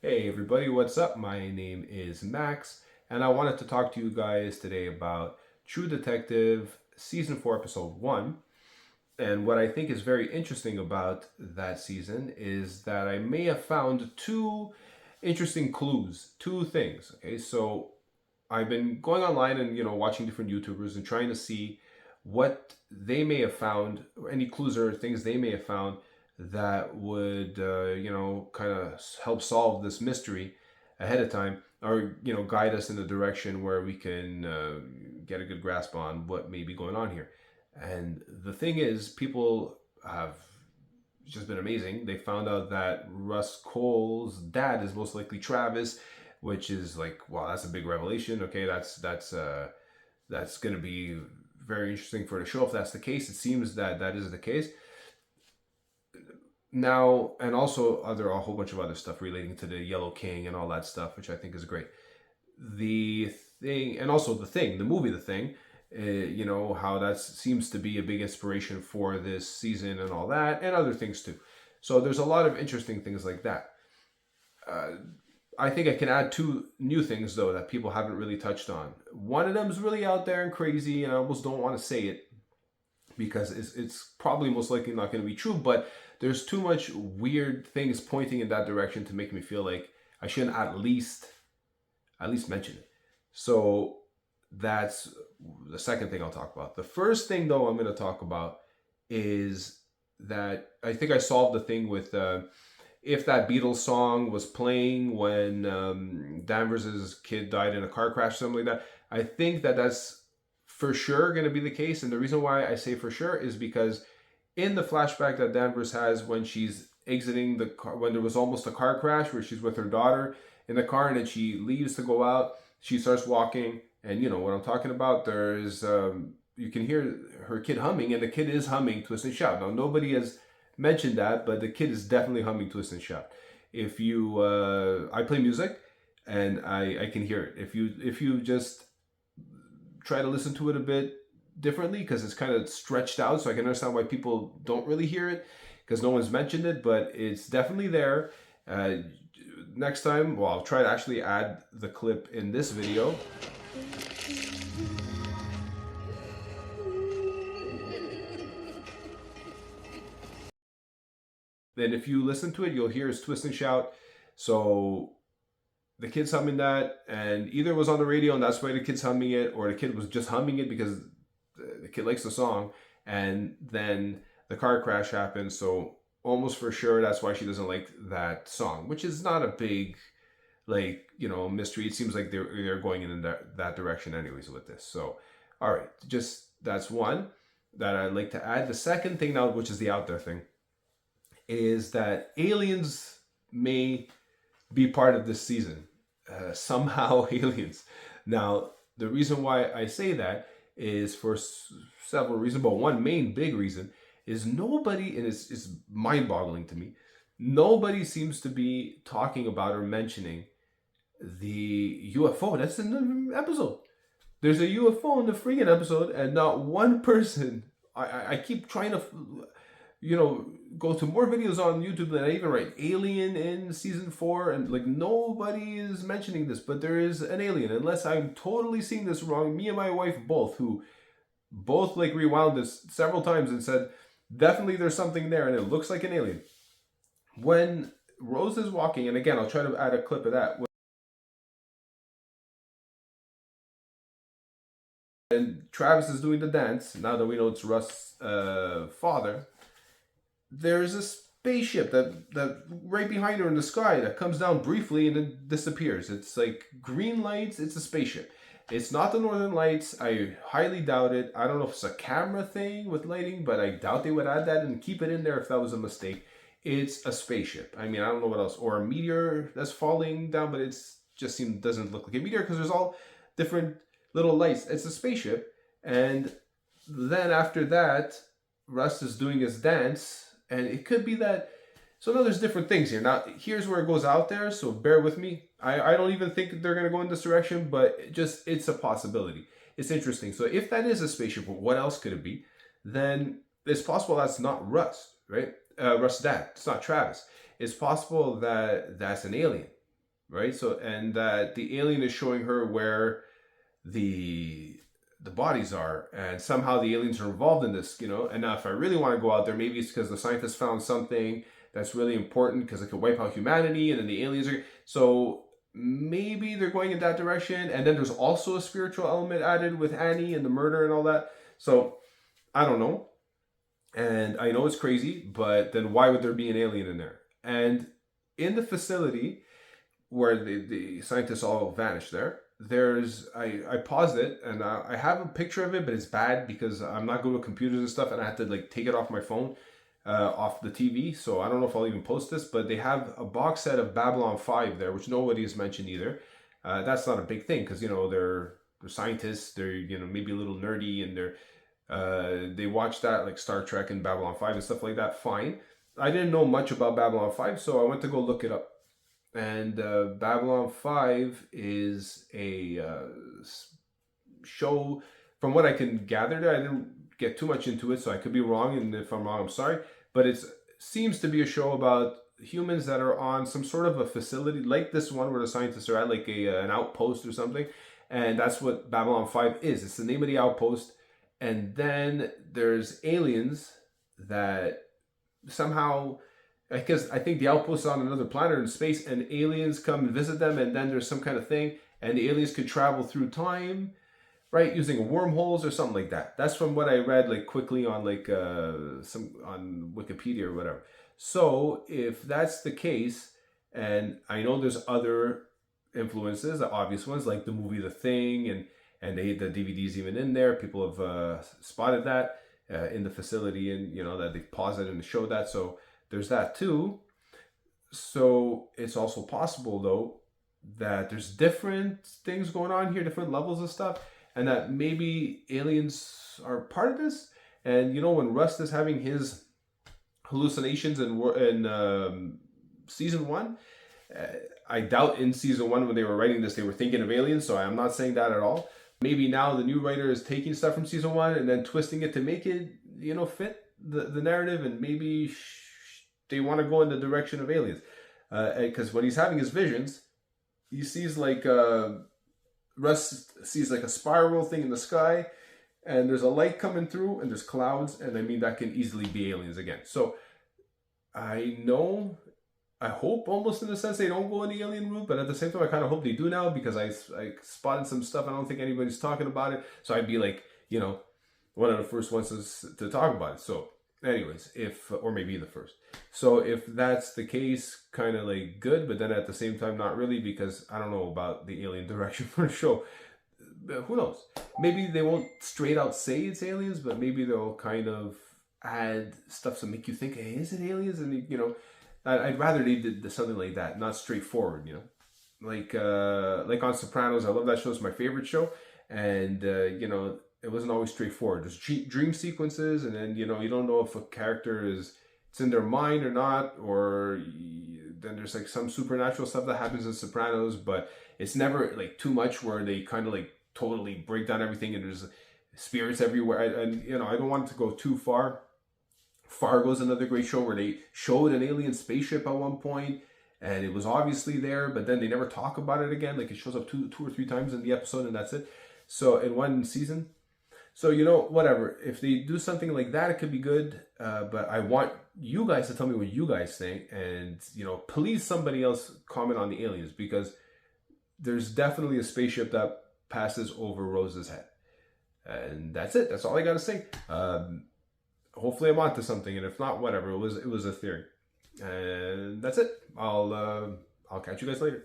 Hey everybody, what's up? My name is Max, and I wanted to talk to you guys today about True Detective Season 4, Episode 1. And what I think is very interesting about that season is that I may have found two interesting clues, two things. Okay, so I've been going online and watching different YouTubers and trying to see what they may have found, any clues or things they may have found that would kind of help solve this mystery ahead of time, or guide us in the direction where we can get a good grasp on what may be going on here. And the thing is, people have just been amazing. They found out that Russ Cole's dad is most likely Travis, which is like, wow, that's a big revelation. Okay, that's going to be very interesting for the show if that's the case. It seems that that is the case now, and also other a whole bunch of other stuff relating to the Yellow King and all that stuff, which I think is great. The thing, and also the movie, The Thing. How that seems to be a big inspiration for this season and all that, and other things too. So there's a lot of interesting things like that. Uh, I think I can add two new things though that people haven't really touched on. One of them is really out there and crazy, and I almost don't want to say it because it's probably most likely not going to be true. But there's too much weird things pointing in that direction to make me feel like I shouldn't at least mention it. So that's the second thing I'll talk about. The first thing though I'm going to talk about is that I think I solved the thing with if that Beatles song was playing when Danvers's kid died in a car crash, something like that. I think that that's for sure going to be the case. And the reason why I say for sure is because in the flashback that Danvers has when she's exiting the car, when there was almost a car crash where she's with her daughter in the car and then she leaves to go out, she starts walking. And you know what I'm talking about. There's you can hear her kid humming, and the kid is humming "Twist and Shout." Now nobody has mentioned that, but the kid is definitely humming "Twist and Shout." If you, I play music, and I can hear it. If you just try to listen to it a bit differently, because it's kind of stretched out, so I can understand why people don't really hear it, because no one's mentioned it, but it's definitely there. Uh, Next time, well, I'll try to actually add the clip in this video. Then if you listen to it, you'll hear his twist and shout. So the kid's humming that, and either it was on the radio and that's why the kid's humming it, or the kid was just humming it because the kid likes the song, and then the car crash happens. So almost for sure that's why she doesn't like that song, which is not a big mystery. It seems like they're going in that direction anyways with this. So all right, just that's one that I'd like to add. The second thing now, which is the out there thing, is that aliens may be part of this season. Somehow, aliens. Now, the reason why I say that is for several reasons, but one main big reason is nobody, and it's mind boggling to me, nobody seems to be talking about or mentioning the UFO that's in the episode. There's a UFO in the freaking episode, and not one person. I keep trying to go to more videos on YouTube than I even write alien in season 4, and like nobody is mentioning this, but there is an alien. Unless I'm totally seeing this wrong, me and my wife both like rewound this several times and said definitely there's something there, and it looks like an alien. When Rose is walking, and again I'll try to add a clip of that, and Travis is doing the dance, now that we know it's Russ' father, there's a spaceship that right behind her in the sky that comes down briefly and then disappears. It's like green lights. It's a spaceship. It's not the Northern Lights. I highly doubt it. I don't know if it's a camera thing with lighting, but I doubt they would add that and keep it in there if that was a mistake. It's a spaceship. I mean, I don't know what else. Or a meteor that's falling down, but it's just doesn't look like a meteor because there's all different little lights. It's a spaceship. And then after that, Russ is doing his dance, and it could be that. So now there's different things here. Now here's where it goes out there, so bear with me. I don't even think they're going to go in this direction, but it's a possibility. It's interesting. So if that is a spaceship, what else could it be? Then it's possible that's not Russ, right? Russ' dad. It's not Travis. It's possible that that's an alien. right? So, and that the alien is showing her where the the bodies are, and somehow the aliens are involved in this, you know. And now, if I really want to go out there, maybe it's because the scientists found something that's really important because it could wipe out humanity, and then the aliens are so. Maybe they're going in that direction, and then there's also a spiritual element added with Annie and the murder and all that. So I don't know, and I know it's crazy, but then why would there be an alien in there? And in the facility where the scientists all vanished there's I paused it, and I have a picture of it, but it's bad because I'm not good with computers and stuff, and I had to like take it off my phone, off the TV. So I don't know if I'll even post this, but they have a box set of Babylon 5 there, which nobody has mentioned either. That's not a big thing because, you know, they're scientists, they're, you know, maybe a little nerdy, and they watch that like Star Trek and Babylon 5 and stuff like that. Fine. I didn't know much about Babylon 5, so I went to go look it up. And Babylon 5 is a show, from what I can gather there. I didn't get too much into it, so I could be wrong, and if I'm wrong, I'm sorry. But it seems to be a show about humans that are on some sort of a facility like this one where the scientists are at, like an outpost or something. And that's what Babylon 5 is. It's the name of the outpost. And then there's aliens that somehow, because I think the outpost is on another planet in space, and aliens come and visit them, and then there's some kind of thing, and the aliens could travel through time, right, using wormholes or something like that. That's from what I read, like quickly on like some on Wikipedia or whatever. So if that's the case, and I know there's other influences, the obvious ones like the movie The Thing, and the DVDs even in there. People have spotted that in the facility, and you know that they paused it and showed that. So there's that too. So it's also possible though that there's different things going on here, different levels of stuff, and that maybe aliens are part of this. And you know, when Rust is having his hallucinations in season one, I doubt in season one when they were writing this they were thinking of aliens. So I'm not saying that at all. Maybe now the new writer is taking stuff from season one and then twisting it to make it, you know, fit the narrative, and maybe they want to go in the direction of aliens. Because when he's having his visions, he sees like Russ sees like a spiral thing in the sky, and there's a light coming through, and there's clouds, and I mean that can easily be aliens again. So I know, I hope almost in a sense they don't go in the alien route, but at the same time I kind of hope they do now, because I spotted some stuff. I don't think anybody's talking about it, so I'd be like, you know, one of the first ones to talk about it. So anyways, or maybe the first. So if that's the case, kind of like good, but then at the same time not really, because I don't know about the alien direction for the show. Who knows? Maybe they won't straight out say it's aliens, but maybe they'll kind of add stuff to make you think, hey, is it aliens? And you know, I'd rather they did something like that, not straightforward. You know, like on Sopranos. I love that show. It's my favorite show, and you know, it wasn't always straightforward. There's dream sequences, and then you know, you don't know if a character it's in their mind or not, or then there's like some supernatural stuff that happens in Sopranos, but it's never like too much where they kind of like totally break down everything and there's spirits everywhere. And you know, I don't want it to go too far. Fargo's another great show where they showed an alien spaceship at one point, and it was obviously there, but then they never talk about it again. Like it shows up two or three times in the episode, and that's it. So in one season. So, you know, whatever. If they do something like that, it could be good. But I want you guys to tell me what you guys think. And, you know, please somebody else comment on the aliens, because there's definitely a spaceship that passes over Rose's head. And that's it. That's all I got to say. Hopefully I'm onto something. And if not, whatever. It was a theory. And that's it. I'll catch you guys later.